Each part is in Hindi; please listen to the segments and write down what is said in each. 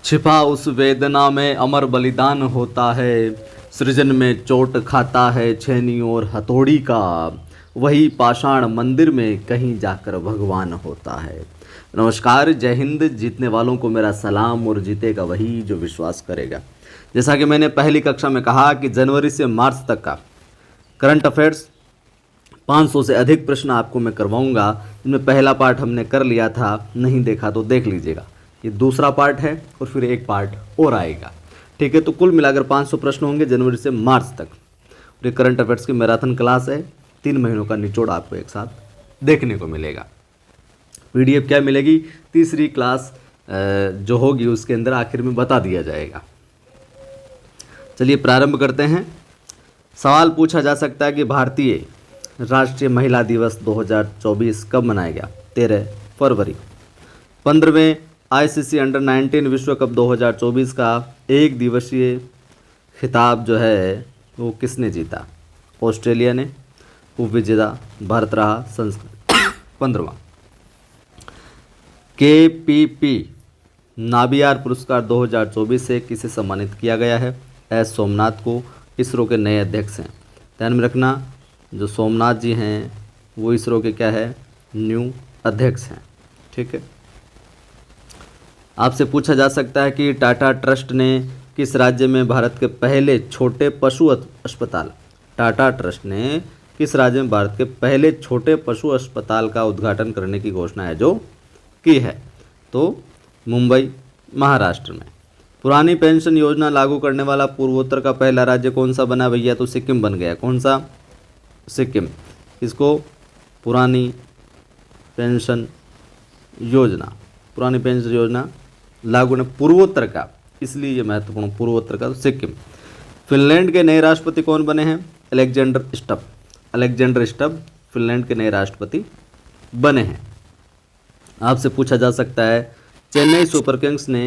छिपा उस वेदना में अमर बलिदान होता है, सृजन में चोट खाता है छेनी और हथौड़ी का, वही पाषाण मंदिर में कहीं जाकर भगवान होता है। नमस्कार, जय हिंद। जीतने वालों को मेरा सलाम और जीतेगा वही जो विश्वास करेगा। जैसा कि मैंने पहली कक्षा में कहा कि जनवरी से मार्च तक का करंट अफेयर्स 500 से अधिक प्रश्न आपको मैं करवाऊंगा, जिनमें पहला पार्ट हमने कर लिया था, नहीं देखा तो देख लीजिएगा। ये दूसरा पार्ट है और फिर एक पार्ट और आएगा, ठीक है। तो कुल मिलाकर 500 प्रश्न होंगे जनवरी से मार्च तक। और ये करंट अफेयर्स की मैराथन क्लास है, 3 महीनों का निचोड़ आपको एक साथ देखने को मिलेगा। पीडीएफ क्या मिलेगी, तीसरी क्लास जो होगी उसके अंदर आखिर में बता दिया जाएगा। चलिए प्रारंभ करते हैं। सवाल पूछा जा सकता है कि भारतीय राष्ट्रीय महिला दिवस 2024 कब मनाया गया? 13 फरवरी। 15वें आईसीसी अंडर 19 विश्व कप 2024 का एक दिवसीय खिताब जो है वो किसने जीता? ऑस्ट्रेलिया ने। उपविजेता भारत रहा। संस्कृत 15वां। केपीपी नाबियार पुरस्कार 2024 से किसे सम्मानित किया गया है? एस सोमनाथ को, इसरो के नए अध्यक्ष हैं। ध्यान में रखना, जो सोमनाथ जी हैं वो इसरो के क्या है? न्यू अध्यक्ष हैं, ठीक है। आपसे पूछा जा सकता है कि टाटा ट्रस्ट ने किस राज्य में भारत के पहले छोटे पशु अस्पताल टाटा ट्रस्ट ने किस राज्य में भारत के पहले छोटे पशु अस्पताल का उद्घाटन करने की घोषणा है जो की है? तो मुंबई, महाराष्ट्र में। पुरानी पेंशन योजना लागू करने वाला पूर्वोत्तर का पहला राज्य कौन सा बना भैया? तो सिक्किम बन गया। कौन सा? सिक्किम। इसको पुरानी पेंशन योजना लागू ने पूर्वोत्तर का, इसलिए ये महत्वपूर्ण पूर्वोत्तर का, तो सिक्किम। फिनलैंड के नए राष्ट्रपति कौन बने हैं? अलेक्जेंडर स्टब फिनलैंड के नए राष्ट्रपति बने हैं। आपसे पूछा जा सकता है चेन्नई सुपर किंग्स ने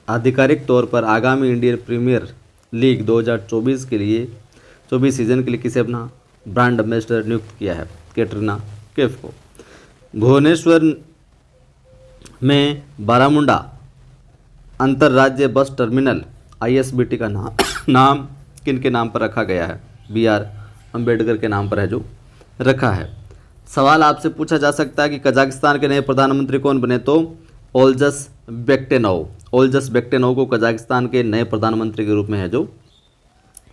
आधिकारिक तौर पर आगामी इंडियन प्रीमियर लीग 2024 के लिए 24 सीजन के लिए किसे अपना ब्रांड एम्बेसडर नियुक्त किया है? कैटरीना कैफ को। भुवनेश्वर में बारामुंडा अंतर्राज्य बस टर्मिनल ISBT का नाम किन के नाम पर रखा गया है? BR अम्बेडकर के नाम पर है जो रखा है। सवाल आपसे पूछा जा सकता है कि कजाकिस्तान के नए प्रधानमंत्री कौन बने? तो ओल्जस बेक्टेनोव को कजाकिस्तान के नए प्रधानमंत्री के रूप में है जो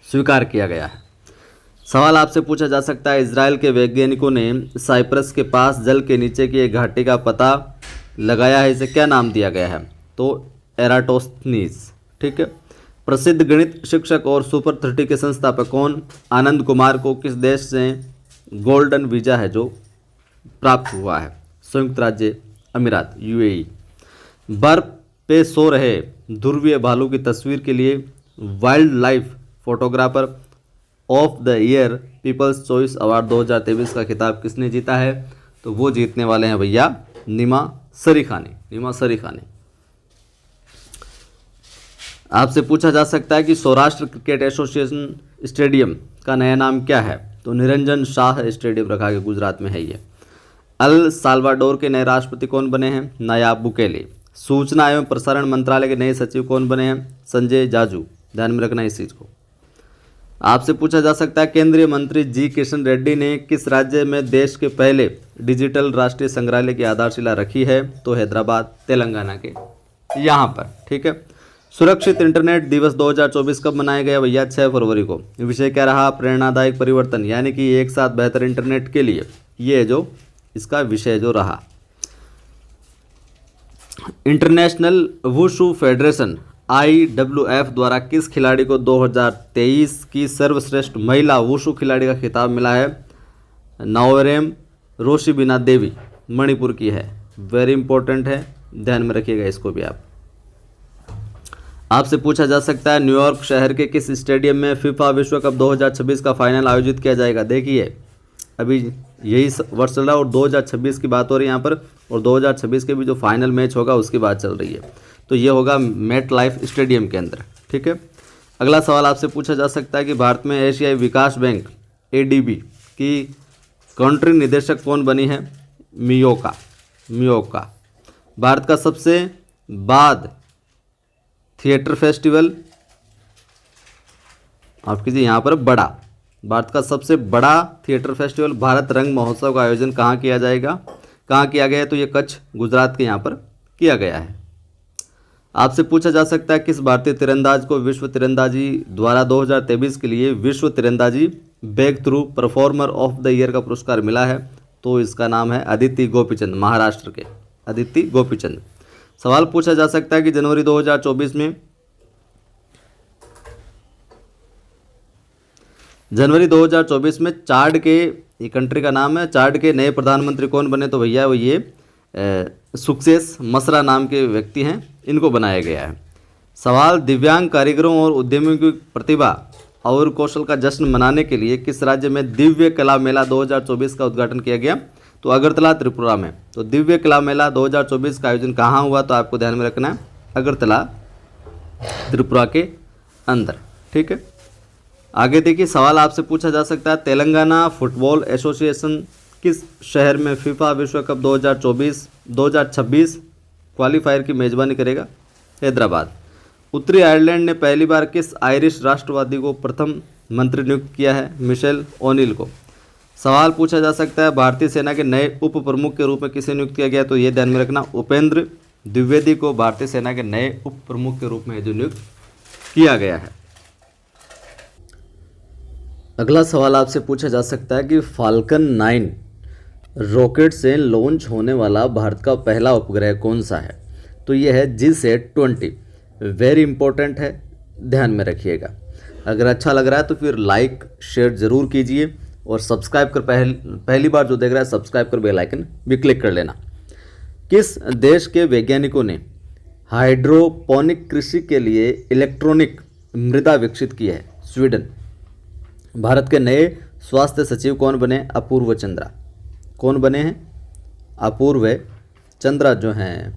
स्वीकार किया गया है। सवाल आपसे पूछा जा सकता है इजराइल के वैज्ञानिकों ने साइप्रस के पास जल के नीचे की एक घाटी का पता लगाया है, इसे क्या नाम दिया गया है? तो एराटोस्थनीज, ठीक है। प्रसिद्ध गणित शिक्षक और सुपर 30 के संस्थापक कौन? आनंद कुमार को किस देश से गोल्डन वीजा है जो प्राप्त हुआ है? संयुक्त राज्य अमीरात, UAE। बर्फ पे सो रहे ध्रुवीय भालू की तस्वीर के लिए wild life photographer of the year people's choice award 2023 का खिताब किसने जीता है? तो वो जीतने वाले हैं भैया नीमा सरीखानी। आपसे पूछा जा सकता है कि सौराष्ट्र क्रिकेट एसोसिएशन स्टेडियम का नया नाम क्या है? तो निरंजन शाह स्टेडियम रखा गया, गुजरात में है ये। अल साल्वाडोर के नए राष्ट्रपति कौन बने हैं? नायाब बुकेले। सूचना एवं प्रसारण मंत्रालय के नए सचिव कौन बने हैं? संजय जाजू। ध्यान में रखना इस चीज़ को। आपसे पूछा जा सकता है केंद्रीय मंत्री जी किशन रेड्डी ने किस राज्य में देश के पहले डिजिटल राष्ट्रीय संग्रहालय की आधारशिला रखी है? तो हैदराबाद, तेलंगाना के यहाँ पर, ठीक है। सुरक्षित इंटरनेट दिवस 2024 कब मनाया गया भैया? 6 फरवरी को। विषय क्या रहा? प्रेरणादायक परिवर्तन, यानी कि एक साथ बेहतर इंटरनेट के लिए, ये जो इसका विषय जो रहा। इंटरनेशनल वुशु फेडरेशन IWF द्वारा किस खिलाड़ी को 2023 की सर्वश्रेष्ठ महिला वुशु खिलाड़ी का खिताब मिला है? नाओरेम रोशिबिना देवी, मणिपुर की है। वेरी इंपॉर्टेंट है, ध्यान में रखिएगा इसको भी आप। आपसे पूछा जा सकता है न्यूयॉर्क शहर के किस स्टेडियम में फीफा विश्व कप 2026 का फाइनल आयोजित किया जाएगा? देखिए अभी यही वर्ष चल रहा है और 2026 की बात हो रही है यहाँ पर, और 2026 के भी जो फाइनल मैच होगा उसकी बात चल रही है। तो ये होगा मेट लाइफ स्टेडियम के अंदर, ठीक है। अगला सवाल आपसे पूछा जा सकता है कि भारत में एशियाई विकास बैंक ADB की कंट्री निदेशक कौन बनी है? मियोका। भारत का सबसे बाद थिएटर फेस्टिवल, आप कीजिए यहाँ पर बड़ा, भारत का सबसे बड़ा थिएटर फेस्टिवल भारत रंग महोत्सव का आयोजन कहाँ किया जाएगा, कहाँ किया गया है, तो ये कच्छ गुजरात के यहाँ पर किया गया है। आपसे पूछा जा सकता है किस भारतीय तीरंदाज को विश्व तीरंदाजी द्वारा 2023 के लिए विश्व तीरंदाजी breakthrough performer of the year का पुरस्कार मिला है, तो इसका नाम है अदिति गोपीचंद, महाराष्ट्र के अदिति गोपीचंद। सवाल पूछा जा सकता है कि जनवरी 2024 में चाड के, ये कंट्री का नाम है, चाड के नए प्रधानमंत्री कौन बने, तो भैया वो ये सुक्सेस मसरा नाम के व्यक्ति हैं, इनको बनाया गया है। सवाल दिव्यांग कारीगरों और उद्यमियों की प्रतिभा और कौशल का जश्न मनाने के लिए किस राज्य में दिव्य कला मेला 2024 का उद्घाटन किया गया, तो अगरतला त्रिपुरा में। तो दिव्य कला मेला 2024 का आयोजन कहाँ हुआ, तो आपको ध्यान में रखना है अगरतला त्रिपुरा के अंदर, ठीक है। आगे देखिए, सवाल आपसे पूछा जा सकता है तेलंगाना फुटबॉल एसोसिएशन किस शहर में फीफा विश्व कप 2026 क्वालिफायर की मेजबानी करेगा, हैदराबाद। उत्तरी आयरलैंड ने पहली बार किस आयरिश राष्ट्रवादी को प्रथम मंत्री नियुक्त किया है, मिशेल ओनिल को। सवाल पूछा जा सकता है भारतीय सेना के नए उप प्रमुख के रूप में किसे नियुक्त किया गया, तो ये ध्यान में रखना उपेंद्र द्विवेदी को भारतीय सेना के नए उप प्रमुख के रूप में जो नियुक्त किया गया है। अगला सवाल आपसे पूछा जा सकता है कि फाल्कन 9 रॉकेट से लॉन्च होने वाला भारत का पहला उपग्रह कौन सा है, तो ये है GSAT-20। वेरी इंपॉर्टेंट है, ध्यान में रखिएगा। अगर अच्छा लग रहा है तो फिर लाइक शेयर ज़रूर कीजिए और सब्सक्राइब कर पहली बार जो देख रहा है सब्सक्राइब कर बेल आइकन भी क्लिक कर लेना। किस देश के वैज्ञानिकों ने हाइड्रोपोनिक कृषि के लिए इलेक्ट्रॉनिक मृदा विकसित की है, स्वीडन। भारत के नए स्वास्थ्य सचिव कौन बने, अपूर्व चंद्रा। कौन बने हैं, अपूर्व चंद्रा जो हैं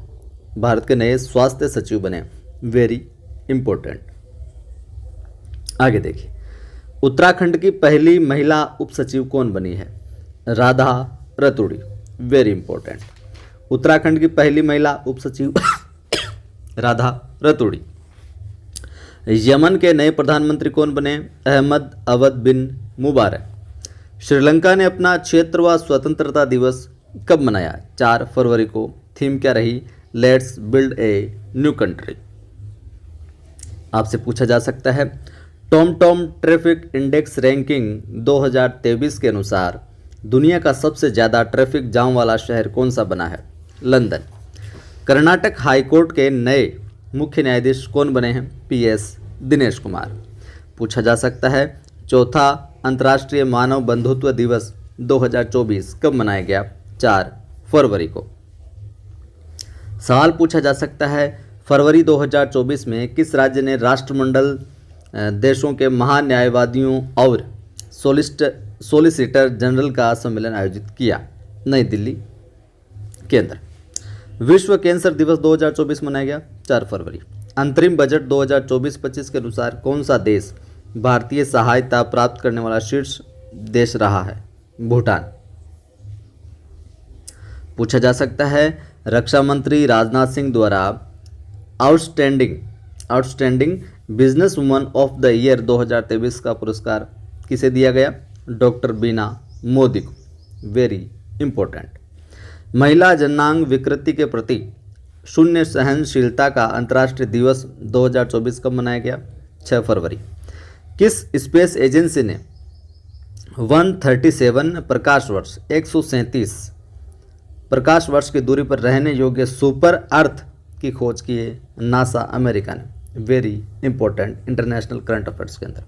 भारत के नए स्वास्थ्य सचिव बने, वेरी इंपॉर्टेंट। आगे देखिए, उत्तराखंड की पहली महिला उप सचिव कौन बनी है, राधा रतूड़ी, वेरी इंपॉर्टेंट। उत्तराखंड की पहली महिला उप सचिव राधा रतूड़ी। यमन के नए प्रधानमंत्री कौन बने, अहमद अवद बिन मुबारक। श्रीलंका ने अपना 76वां स्वतंत्रता दिवस कब मनाया, 4 फरवरी को। थीम क्या रही, let's build a new country. आपसे पूछा जा सकता है टॉम ट्रैफिक इंडेक्स रैंकिंग 2023 के अनुसार दुनिया का सबसे ज़्यादा ट्रैफिक जाम वाला शहर कौन सा बना है, लंदन। कर्नाटक हाईकोर्ट के नए मुख्य न्यायाधीश कौन बने हैं, PS दिनेश कुमार। पूछा जा सकता है चौथा अंतर्राष्ट्रीय मानव बंधुत्व दिवस 2024 कब मनाया गया, 4 फरवरी को। सवाल पूछा जा सकता है फरवरी 2024 में किस राज्य ने राष्ट्रमंडल देशों के महान्यायवादियों और सोलिसिटर जनरल का सम्मेलन आयोजित किया, नई दिल्ली के अंदर। विश्व कैंसर दिवस 2024 मनाया गया, 4 फरवरी। अंतरिम बजट 2024-25 के अनुसार कौन सा देश भारतीय सहायता प्राप्त करने वाला शीर्ष देश रहा है, भूटान। पूछा जा सकता है रक्षा मंत्री राजनाथ सिंह द्वारा outstanding business woman of the year 2023 का पुरस्कार किसे दिया गया, डॉक्टर बीना मोदी को, वेरी इंपॉर्टेंट। महिला जनांग विकृति के प्रति शून्य सहनशीलता का अंतर्राष्ट्रीय दिवस 2024 कब मनाया गया, 6 फरवरी। किस स्पेस एजेंसी ने 137 प्रकाश वर्ष 137 प्रकाश वर्ष की दूरी पर रहने योग्य सुपर अर्थ की खोज की है, नासा अमेरिका ने, very important international current affairs के अंदर।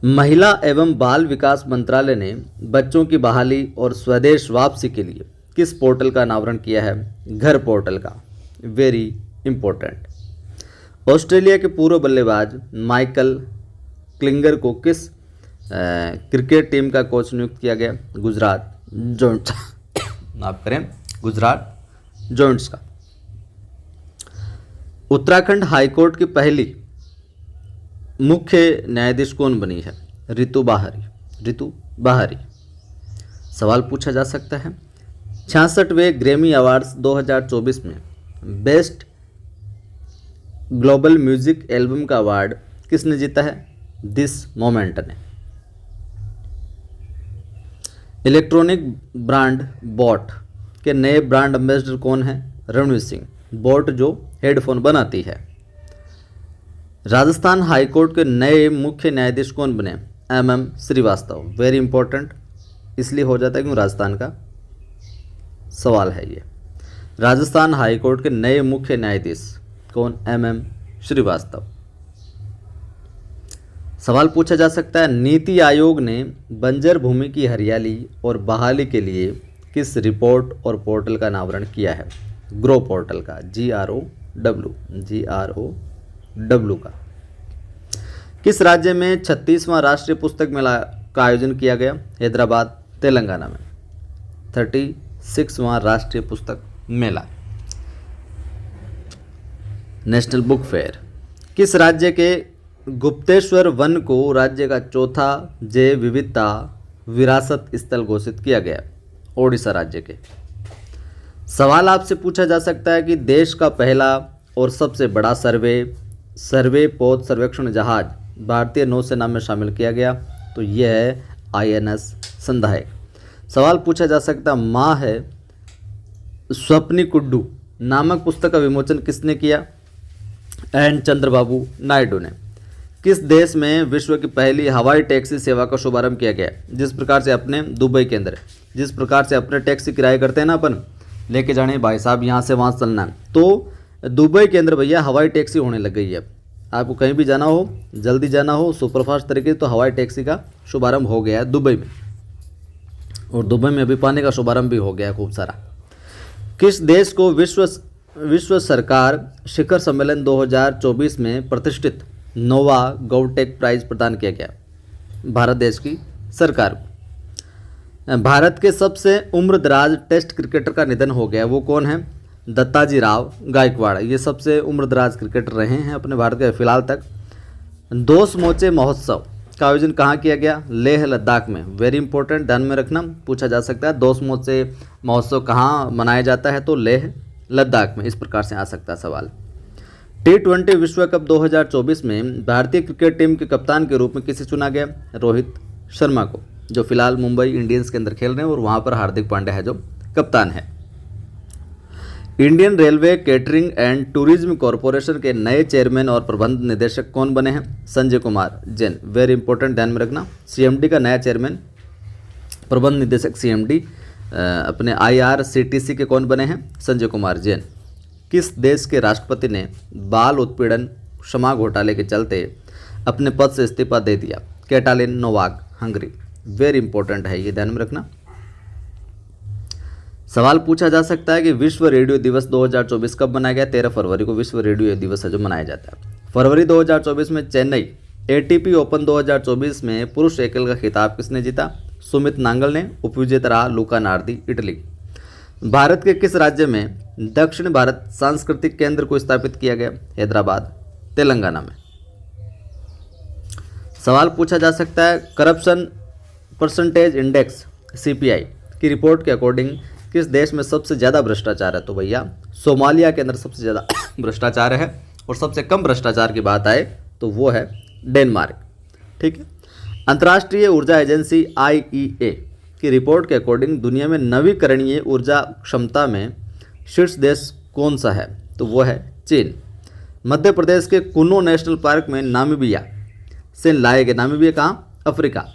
महिला एवं बाल विकास मंत्रालय ने बच्चों की बहाली और स्वदेश वापसी के लिए किस पोर्टल का अनावरण किया है, घर पोर्टल का, वेरी इंपॉर्टेंट। ऑस्ट्रेलिया के पूर्व बल्लेबाज माइकल क्लिंगर को किस क्रिकेट टीम का कोच नियुक्त किया गया, गुजरात जॉइंट्स माफ करें, गुजरात जॉइंट्स का। उत्तराखंड हाईकोर्ट की पहली मुख्य न्यायाधीश कौन बनी है, रितु बाहरी। सवाल पूछा जा सकता है 66वें ग्रैमी अवार्ड्स 2024 में बेस्ट ग्लोबल म्यूजिक एल्बम का अवार्ड किसने जीता है? दिस मोमेंट ने। इलेक्ट्रॉनिक ब्रांड बोट के नए ब्रांड एम्बेसडर कौन है? रणवीर सिंह। बोट जो हेडफोन बनाती है। राजस्थान हाईकोर्ट के नए मुख्य न्यायाधीश कौन बने? MM श्रीवास्तव। वेरी इंपॉर्टेंट इसलिए हो जाता है क्योंकि राजस्थान का सवाल है ये। राजस्थान हाईकोर्ट के नए मुख्य न्यायाधीश कौन? MM श्रीवास्तव। सवाल पूछा जा सकता है, नीति आयोग ने बंजर भूमि की हरियाली और बहाली के लिए किस रिपोर्ट और पोर्टल का अनावरण किया है? ग्रो पोर्टल का, GROW का। किस राज्य में 36वां राष्ट्रीय पुस्तक मेला का आयोजन किया गया? हैदराबाद, तेलंगाना में। 36वां राष्ट्रीय पुस्तक मेला, नेशनल बुक फेयर। किस राज्य के गुप्तेश्वर वन को राज्य का चौथा जैव विविधता विरासत स्थल घोषित किया गया? ओडिशा राज्य के। सवाल आपसे पूछा जा सकता है कि देश का पहला और सबसे बड़ा सर्वे पौध सर्वेक्षण जहाज भारतीय नौसेना में शामिल किया गया, तो यह है INS संधायक। सवाल पूछा जा सकता है, माँ है स्वप्नी कुड्डू नामक पुस्तक का विमोचन किसने किया? N चंद्रबाबू नायडू ने। किस देश में विश्व की पहली हवाई टैक्सी सेवा का शुभारंभ किया गया? जिस प्रकार से अपने दुबई के अंदर, जिस प्रकार से अपने टैक्सी किराए करते हैं ना, अपन लेके जाने भाई साहब यहाँ से वहाँ चलना है, तो दुबई के अंदर भैया हवाई टैक्सी होने लग गई है। आपको कहीं भी जाना हो, जल्दी जाना हो सुपरफास्ट तरीके से, तो हवाई टैक्सी का शुभारंभ हो गया है दुबई में। और दुबई में अभी पानी का शुभारंभ भी हो गया है खूब सारा। किस देश को विश्व सरकार शिखर सम्मेलन 2024 में प्रतिष्ठित नोवा गौटेक प्राइज प्रदान किया गया? भारत देश की सरकार को। भारत के सबसे उम्रदराज टेस्ट क्रिकेटर का निधन हो गया, वो कौन है? दत्ताजी राव गायकवाड़। ये सबसे उम्रदराज क्रिकेटर रहे हैं अपने भारत के फिलहाल तक। दो समोचे महोत्सव का आयोजन कहाँ किया गया? लेह लद्दाख में। वेरी इंपॉर्टेंट, ध्यान में रखना, पूछा जा सकता है। दो समोचे महोत्सव कहाँ मनाया जाता है? तो लेह लद्दाख में। इस प्रकार से आ सकता है सवाल। T20 विश्व कप 2024 में भारतीय क्रिकेट टीम के कप्तान के रूप में किसे चुना गया? रोहित शर्मा को, जो फिलहाल मुंबई इंडियंस के अंदर खेल रहे हैं और वहां पर हार्दिक पांड्या है जो कप्तान है। Indian railway catering and tourism corporation के नए चेयरमैन और प्रबंध निदेशक कौन बने हैं? संजय कुमार जैन। वेरी इंपॉर्टेंट, ध्यान में रखना। CMD का नया चेयरमैन, प्रबंध निदेशक CMD अपने IRCTC के कौन बने हैं? संजय कुमार जैन। किस देश के राष्ट्रपति ने बाल उत्पीड़न क्षमा घोटाले के चलते अपने पद से इस्तीफा दे दिया? Katalin Novak, Hungary. Very important है ये, ध्यान में रखना। सवाल पूछा जा सकता है कि विश्व रेडियो दिवस 2024 कब मनाया गया? 13 फरवरी को विश्व रेडियो दिवस है जो मनाया जाता है। फरवरी 2024 में चेन्नई ATP ओपन 2024 में पुरुष एकल का खिताब किसने जीता? सुमित नांगल ने। उपविजेता रहा लुका नार्दी, इटली। भारत के किस राज्य में दक्षिण भारत सांस्कृतिक केंद्र को स्थापित किया गया? हैदराबाद, तेलंगाना में। सवाल पूछा जा सकता है, करप्शन परसेंटेज इंडेक्स CPI की रिपोर्ट के अकॉर्डिंग किस देश में सबसे ज़्यादा भ्रष्टाचार है? तो भैया सोमालिया के अंदर सबसे ज़्यादा भ्रष्टाचार है। और सबसे कम भ्रष्टाचार की बात आए तो वो है डेनमार्क। ठीक है। अंतर्राष्ट्रीय ऊर्जा एजेंसी IEA की रिपोर्ट के अकॉर्डिंग दुनिया में नवीकरणीय ऊर्जा क्षमता में शीर्ष देश कौन सा है? तो वो है चीन। मध्य प्रदेश के कुनो नेशनल पार्क में नामीबिया से लाए गए, नामीबिया कहाँ? अफ्रीका,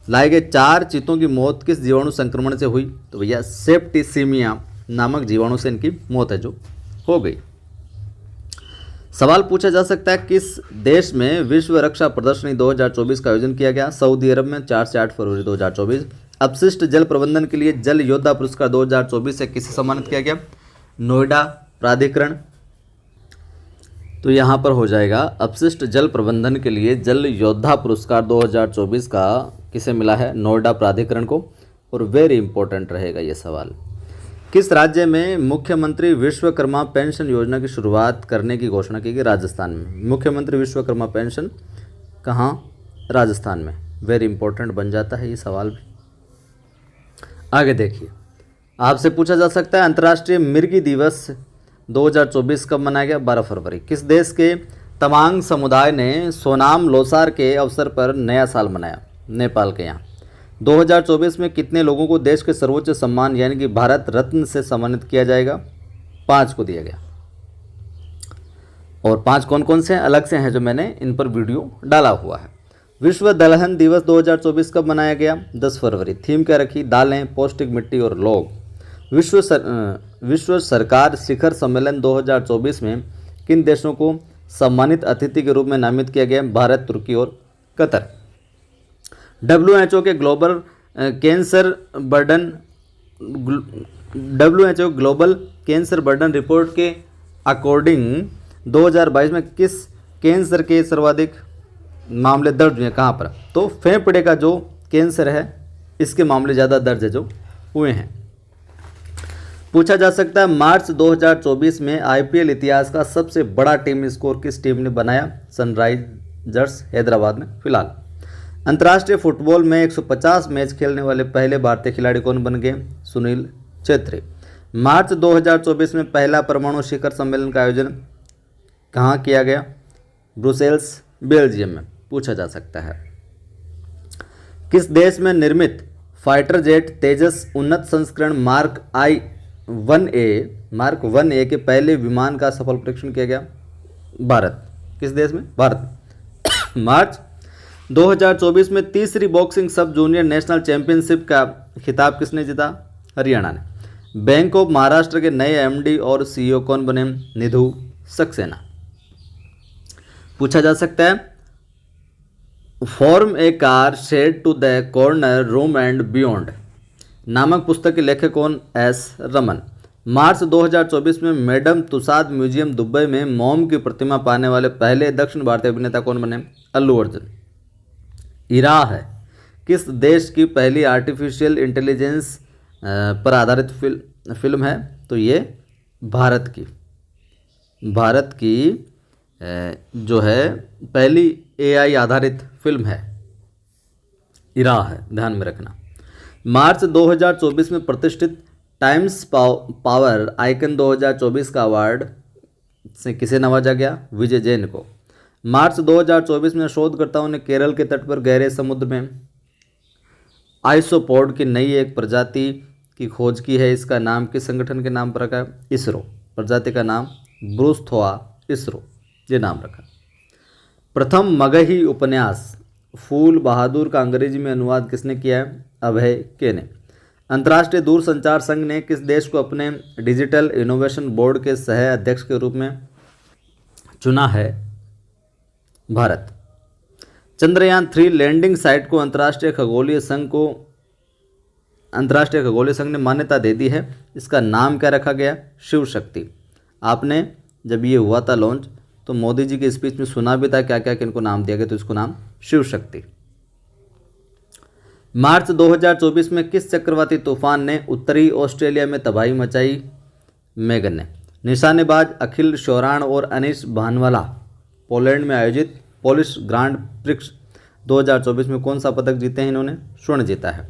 लाए गए 4 चीतों की मौत किस जीवाणु संक्रमण से हुई? तो भैया सेप्टिसीमिया नामक जीवाणु से इनकी मौत है जो हो गई। सवाल पूछा जा सकता है, किस देश में विश्व रक्षा प्रदर्शनी 2024 का आयोजन किया गया? सऊदी अरब में 4 से 8 फरवरी 2024। अपशिष्ट जल प्रबंधन के लिए जल योद्धा पुरस्कार 2024 से किसे सम्मानित किया गया? नोएडा प्राधिकरण। तो यहाँ पर हो जाएगा अपशिष्ट जल प्रबंधन के लिए जल योद्धा पुरस्कार 2024 का किसे मिला है? नोएडा प्राधिकरण को। और वेरी इंपॉर्टेंट रहेगा ये सवाल। किस राज्य में मुख्यमंत्री विश्वकर्मा पेंशन योजना की शुरुआत करने की घोषणा की गई? राजस्थान में। मुख्यमंत्री विश्वकर्मा पेंशन कहाँ? राजस्थान में। वेरी इंपॉर्टेंट बन जाता है ये सवाल भी। आगे देखिए, आपसे पूछा जा सकता है, अंतर्राष्ट्रीय मिर्गी दिवस 2024 कब मनाया गया? 12 फरवरी। किस देश के तमांग समुदाय ने सोनाम लोसार के अवसर पर नया साल मनाया? नेपाल के यहाँ। 2024 में कितने लोगों को देश के सर्वोच्च सम्मान यानी कि भारत रत्न से सम्मानित किया जाएगा? 5 को दिया गया। और 5 कौन कौन से हैं अलग से हैं जो मैंने इन पर वीडियो डाला हुआ है। विश्व दलहन दिवस 2024 कब मनाया गया? 10 फरवरी। थीम क्या रखी? दालें, पौष्टिक मिट्टी और लोग। विश्व सरकार शिखर सम्मेलन 2024 में किन देशों को सम्मानित अतिथि के रूप में नामित किया गया? भारत, तुर्की और कतर। WHO के ग्लोबल कैंसर बर्डन रिपोर्ट के अकॉर्डिंग 2022 में किस कैंसर के सर्वाधिक मामले दर्ज हुए? कहाँ पर? तो फेफड़े का जो कैंसर है इसके मामले ज़्यादा दर्ज है जो हुए हैं। पूछा जा सकता है मार्च 2024 में IPL इतिहास का सबसे बड़ा टीम स्कोर किस टीम ने बनाया? सनराइजर्स हैदराबाद ने। फिलहाल अंतर्राष्ट्रीय फुटबॉल में 150 मैच खेलने वाले पहले भारतीय खिलाड़ी कौन बन गए? सुनील छेत्री। मार्च 2024 में पहला परमाणु शिखर सम्मेलन का आयोजन कहाँ किया गया? ब्रुसेल्स, बेल्जियम में। पूछा जा सकता है किस देश में निर्मित फाइटर जेट तेजस उन्नत संस्करण मार्क 1A के पहले विमान का सफल परीक्षण किया गया? भारत। किस देश में? भारत। मार्च 2024 में तीसरी बॉक्सिंग सब जूनियर नेशनल चैंपियनशिप का खिताब किसने जीता? हरियाणा ने। बैंक ऑफ महाराष्ट्र के नए MD और CEO कौन बने? निधु सक्सेना। पूछा जा सकता है from a car shed to the corner room and beyond नामक पुस्तक के लेखक कौन? S रमन। मार्च 2024 में मैडम तुसाद म्यूजियम दुबई में मोम की प्रतिमा पाने वाले पहले दक्षिण भारतीय अभिनेता कौन बने? अल्लू अर्जुन। इरा है किस देश की पहली आर्टिफिशियल इंटेलिजेंस पर आधारित फिल्म है? तो ये भारत की जो है पहली AI आधारित फिल्म है, इरा है, ध्यान में रखना। मार्च 2024 में प्रतिष्ठित टाइम्स पावर आइकन 2024 का अवार्ड से किसे नवाजा गया? विजय जैन को। मार्च 2024 में शोधकर्ताओं ने केरल के तट पर गहरे समुद्र में आइसोपॉड की नई एक प्रजाति की खोज की है। इसका नाम किस संगठन के नाम पर रखा है? इसरो। प्रजाति का नाम ब्रूस्थोआ इसरो, ये नाम रखा। प्रथम मगही उपन्यास फूल बहादुर का अंग्रेजी में अनुवाद किसने किया है? अभय के ने। अंतर्राष्ट्रीय दूरसंचार संघ ने किस देश को अपने डिजिटल इनोवेशन बोर्ड के सह अध्यक्ष के रूप में चुना है? भारत। चंद्रयान 3 लैंडिंग साइट को अंतर्राष्ट्रीय खगोलीय संघ ने मान्यता दे दी है। इसका नाम क्या रखा गया? शिव शक्ति। आपने जब ये हुआ था लॉन्च तो मोदी जी की स्पीच में सुना भी था क्या क्या किनको नाम दिया गया, तो इसको नाम शिव शक्ति। मार्च 2024 में किस चक्रवाती तूफान ने उत्तरी ऑस्ट्रेलिया में तबाही मचाई? मेगन ने। निशानेबाज अखिल शोराण और अनीश भानवाला पोलैंड में आयोजित पोलिश ग्रांड प्रिक्स 2024 में कौन सा पदक जीते हैं? इन्होंने स्वर्ण जीता है।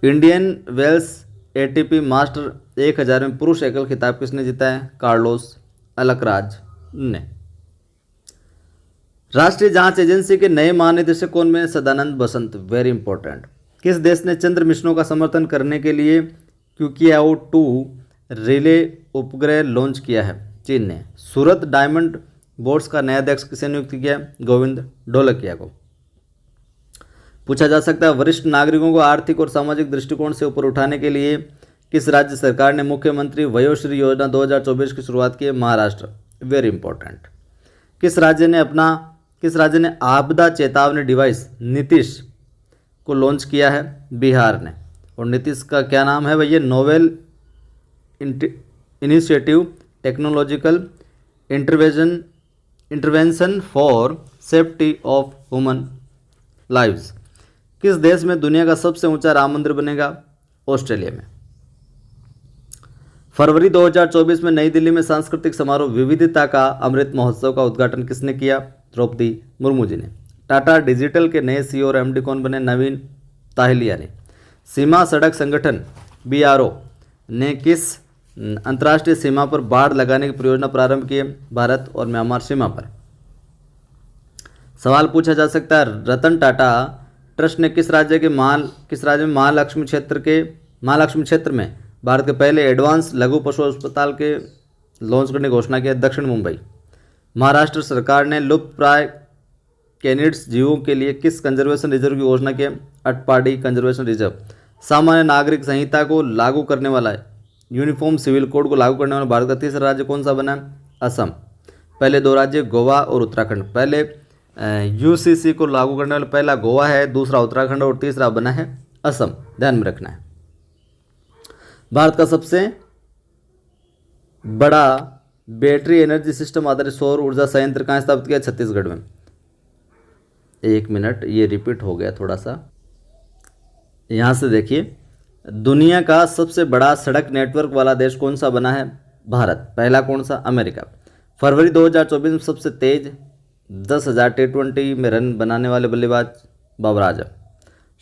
इंडियन वेल्स ATP मास्टर 1000 में पुरुष एकल खिताब किसने जीता है? कार्लोस अलकराज ने। राष्ट्रीय जांच एजेंसी के नए महानिदेशक कौन बने? सदानंद बसंत। Very important. किस देश ने चंद्र मिशनों का समर्थन करने के लिए QQIO 2 रिले उपग्रह लॉन्च किया है? चीन ने। सूरत डायमंड बोर्ड्स का नया अध्यक्ष किसे नियुक्त किया? गोविंद ढोलकिया को। पूछा जा सकता है वरिष्ठ नागरिकों को आर्थिक और सामाजिक दृष्टिकोण से ऊपर उठाने के लिए किस राज्य सरकार ने मुख्यमंत्री वयोश्री योजना 2024 की शुरुआत की है? महाराष्ट्र। Very important. किस राज्य ने आपदा चेतावनी डिवाइस नीतीश को लॉन्च किया है? बिहार ने। और नीतीश का क्या नाम है भैया? Novel initiative technological intervention for safety of human lives. किस देश में दुनिया का सबसे ऊंचा राम मंदिर बनेगा? ऑस्ट्रेलिया में। फरवरी 2024 में नई दिल्ली में सांस्कृतिक समारोह विविधता का अमृत महोत्सव का उद्घाटन किसने किया? द्रौपदी मुर्मू जी ने। टाटा डिजिटल के नए CEO और MD कौन बने? नवीन ताहिलिया ने। सीमा सड़क संगठन BRO ने किस अंतर्राष्ट्रीय सीमा पर बाड़ लगाने की परियोजना प्रारंभ की है भारत और म्यांमार सीमा पर। सवाल पूछा जा सकता है, रतन टाटा ट्रस्ट ने किस राज्य में महालक्ष्मी क्षेत्र में भारत के पहले एडवांस लघु पशु अस्पताल के लॉन्च करने की घोषणा की है? दक्षिण मुंबई। महाराष्ट्र सरकार ने लुप्त प्राय कैनिड्स जीवों के लिए किस कंजर्वेशन रिजर्व की घोषणा की है? Atpadi conservation reserve. सामान्य नागरिक संहिता को लागू करने वाला यूनिफॉर्म सिविल कोड को लागू करने वाला भारत का तीसरा राज्य कौन सा बना? असम। पहले दो राज्य गोवा और उत्तराखंड। पहले यूसीसी को लागू करने वाला पहला गोवा है, दूसरा उत्तराखंड और तीसरा बना है असम। ध्यान में रखना है। भारत का सबसे बड़ा बैटरी एनर्जी सिस्टम आधारित सौर ऊर्जा संयंत्र कहाँ स्थापित किया? छत्तीसगढ़ में। एक मिनट, ये रिपीट हो गया थोड़ा सा। यहाँ से देखिए, दुनिया का सबसे बड़ा सड़क नेटवर्क वाला देश कौन सा बना है? भारत। पहला कौन सा? अमेरिका। फरवरी 2024 में सबसे तेज 10,000 T20 में रन बनाने वाले बल्लेबाज बाबर आजम।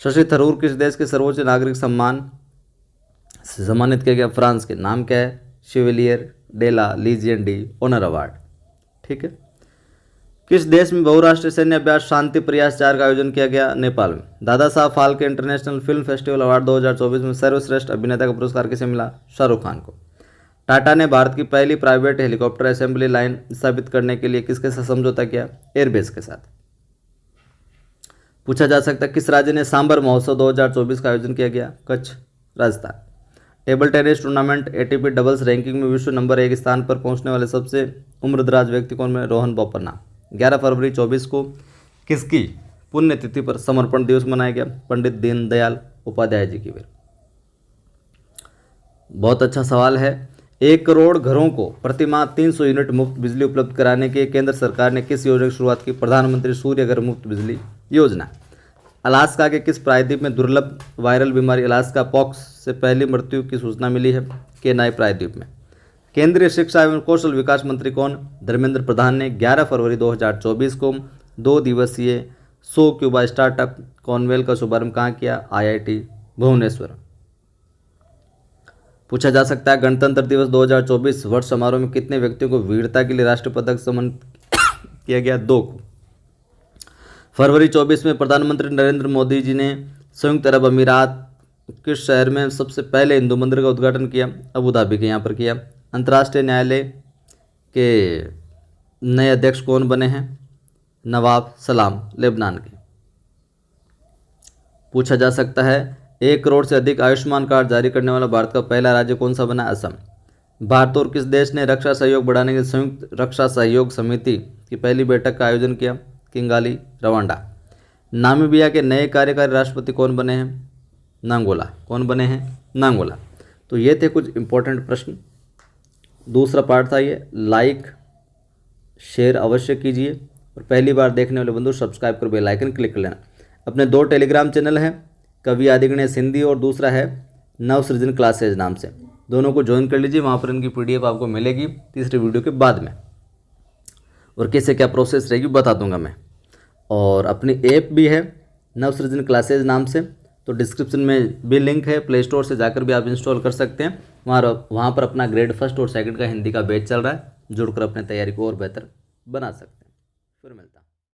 शशि थरूर किस देश के सर्वोच्च नागरिक सम्मान से सम्मानित किया गया? फ्रांस के। नाम क्या है? शिवेलियर डेला लीजियन डी ऑनर अवार्ड। ठीक है। किस देश में बहुराष्ट्रीय सैन्य अभ्यास शांति प्रयास 4 का आयोजन किया गया? नेपाल में। Dada Saheb Phalke international film festival award 2024 में सर्वश्रेष्ठ अभिनेता का पुरस्कार किसे मिला? शाहरुख खान को। टाटा ने भारत की पहली प्राइवेट हेलीकॉप्टर असेंबली लाइन स्थापित करने के लिए किसके साथ समझौता किया? एयरबेस के साथ। पूछा जा सकता है, किस राज्य ने सांबर महोत्सव 2024 का आयोजन किया गया? Kutch, Rajasthan. Table tennis tournament ATP doubles ranking में विश्व नंबर 1 स्थान पर पहुंचने वाले सबसे उम्रदराज व्यक्ति कौन है? रोहन बोपन्ना। 11 फरवरी 24 को किसकी पुण्यतिथि पर समर्पण दिवस मनाया गया? पंडित दीनदयाल उपाध्याय जी की। बहुत अच्छा सवाल है। 1 करोड़ घरों को प्रतिमाह 300 यूनिट मुफ्त बिजली उपलब्ध कराने के केंद्र सरकार ने किस योजना की शुरुआत की? प्रधानमंत्री सूर्य घर मुफ्त बिजली योजना। अलास्का के किस प्रायद्वीप में दुर्लभ वायरल बीमारी अलास्का पॉक्स से पहली मृत्यु की सूचना मिली है? केनाई प्रायद्वीप में। केंद्रीय शिक्षा एवं कौशल विकास मंत्री कौन? धर्मेंद्र प्रधान ने 11 फरवरी 2024 को 2 दिवसीय 100 क्यूबा स्टार्टअप कॉन्वेल का शुभारंभ कहाँ किया? IIT भुवनेश्वर। पूछा जा सकता है, गणतंत्र दिवस 2024 वर्ष समारोह में कितने व्यक्तियों को वीरता के लिए राष्ट्रीय पदक सम्मानित किया गया? 2 को। फरवरी 24 में प्रधानमंत्री नरेंद्र मोदी जी ने संयुक्त अरब अमीरात किस शहर में सबसे पहले हिंदू मंदिर का उद्घाटन किया? अबू धाबी के यहाँ पर किया। अंतर्राष्ट्रीय न्यायालय के नए अध्यक्ष कौन बने हैं? नवाब सलाम लेबनान के। पूछा जा सकता है, 1 करोड़ से अधिक आयुष्मान कार्ड जारी करने वाला भारत का पहला राज्य कौन सा बना? असम। भारत और किस देश ने रक्षा सहयोग बढ़ाने के संयुक्त रक्षा सहयोग समिति की पहली बैठक का आयोजन किया? किंगाली, रवांडा। नामीबिया के नए कार्यकारी राष्ट्रपति कौन बने हैं? नांगोला। कौन बने हैं? नांगोला। तो ये थे कुछ इंपॉर्टेंट प्रश्न। दूसरा पार्ट था ये। लाइक शेयर अवश्य कीजिए और पहली बार देखने वाले बंधु सब्सक्राइब कर बेल आइकन क्लिक कर लेना। अपने 2 टेलीग्राम चैनल हैं, कवि आदिगणेश हिंदी और दूसरा है नवसृजन क्लासेज नाम से। दोनों को ज्वाइन कर लीजिए, वहाँ पर इनकी PDF आपको मिलेगी तीसरे वीडियो के बाद में, और कैसे क्या प्रोसेस रहेगी बता दूंगा मैं। और अपनी ऐप भी है नवसृजन क्लासेज नाम से, तो डिस्क्रिप्शन में भी लिंक है, प्ले स्टोर से जाकर भी आप इंस्टॉल कर सकते हैं। वहाँ पर अपना ग्रेड 1 और 2 का हिंदी का बैच चल रहा है, जुड़कर अपने तैयारी को और बेहतर बना सकते हैं। फिर मिलते हैं।